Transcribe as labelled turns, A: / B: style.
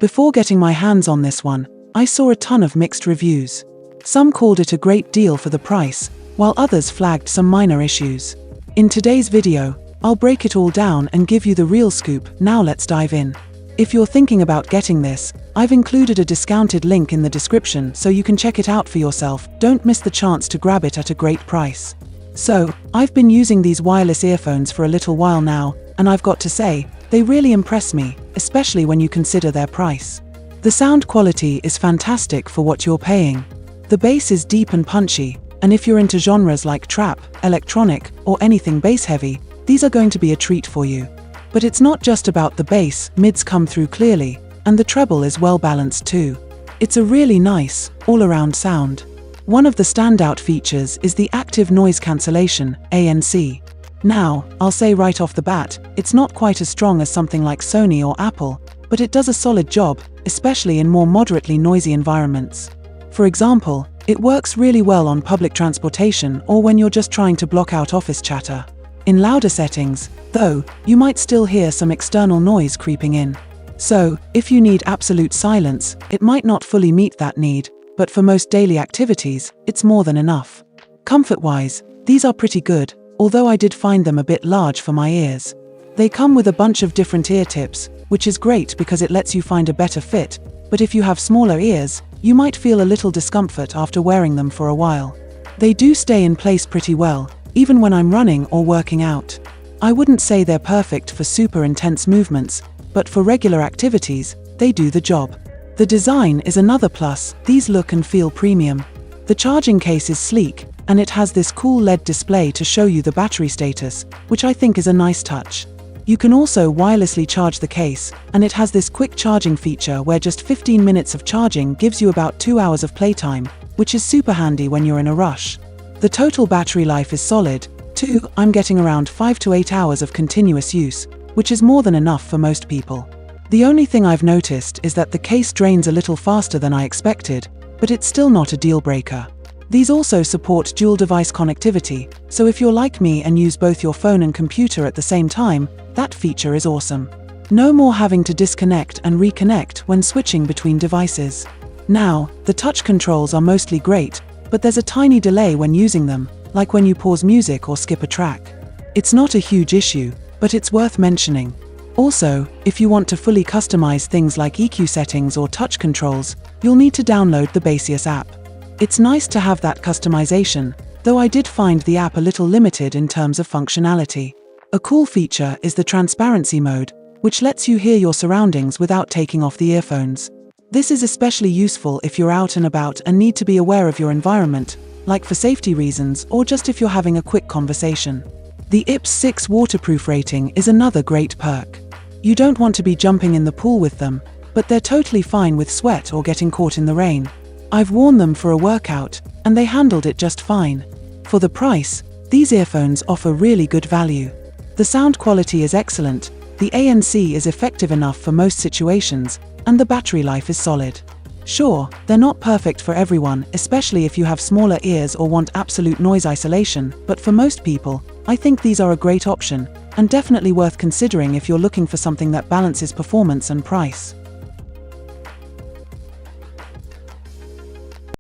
A: Before getting my hands on this one, I saw a ton of mixed reviews. Some called it a great deal for the price, while others flagged some minor issues. In today's video, I'll break it all down and give you the real scoop. Now let's dive in. If you're thinking about getting this, I've included a discounted link in the description so you can check it out for yourself. Don't miss the chance to grab it at a great price. So, I've been using these wireless earphones for a little while now, and I've got to say, they really impress me, especially when you consider their price. The sound quality is fantastic for what you're paying. The bass is deep and punchy, and if you're into genres like trap, electronic, or anything bass-heavy, these are going to be a treat for you. But it's not just about the bass, mids come through clearly, and the treble is well balanced too. It's a really nice, all-around sound. One of the standout features is the active noise cancellation, ANC. Now, I'll say right off the bat, it's not quite as strong as something like Sony or Apple, but it does a solid job, especially in more moderately noisy environments. For example, it works really well on public transportation or when you're just trying to block out office chatter. In louder settings, though, you might still hear some external noise creeping in. So, if you need absolute silence, it might not fully meet that need, but for most daily activities, it's more than enough. Comfort-wise, these are pretty good, although I did find them a bit large for my ears. They come with a bunch of different ear tips, which is great because it lets you find a better fit, but if you have smaller ears, you might feel a little discomfort after wearing them for a while. They do stay in place pretty well, even when I'm running or working out. I wouldn't say they're perfect for super intense movements, but for regular activities, they do the job. The design is another plus. These look and feel premium. The charging case is sleek, and it has this cool LED display to show you the battery status, which I think is a nice touch. You can also wirelessly charge the case, and it has this quick charging feature where just 15 minutes of charging gives you about 2 hours of playtime, which is super handy when you're in a rush. The total battery life is solid, too. I'm getting around 5 to 8 hours of continuous use, which is more than enough for most people. The only thing I've noticed is that the case drains a little faster than I expected, but it's still not a deal breaker. These also support dual device connectivity, so if you're like me and use both your phone and computer at the same time, that feature is awesome. No more having to disconnect and reconnect when switching between devices. Now, the touch controls are mostly great, but there's a tiny delay when using them, like when you pause music or skip a track. It's not a huge issue, but it's worth mentioning. Also, if you want to fully customize things like EQ settings or touch controls, you'll need to download the Baseus app. It's nice to have that customization, though I did find the app a little limited in terms of functionality. A cool feature is the transparency mode, which lets you hear your surroundings without taking off the earphones. This is especially useful if you're out and about and need to be aware of your environment, like for safety reasons or just if you're having a quick conversation. The IP6 waterproof rating is another great perk. You don't want to be jumping in the pool with them, but they're totally fine with sweat or getting caught in the rain. I've worn them for a workout, and they handled it just fine. For the price, these earphones offer really good value. The sound quality is excellent, the ANC is effective enough for most situations, and the battery life is solid. Sure, they're not perfect for everyone, especially if you have smaller ears or want absolute noise isolation, but for most people, I think these are a great option, and definitely worth considering if you're looking for something that balances performance and price.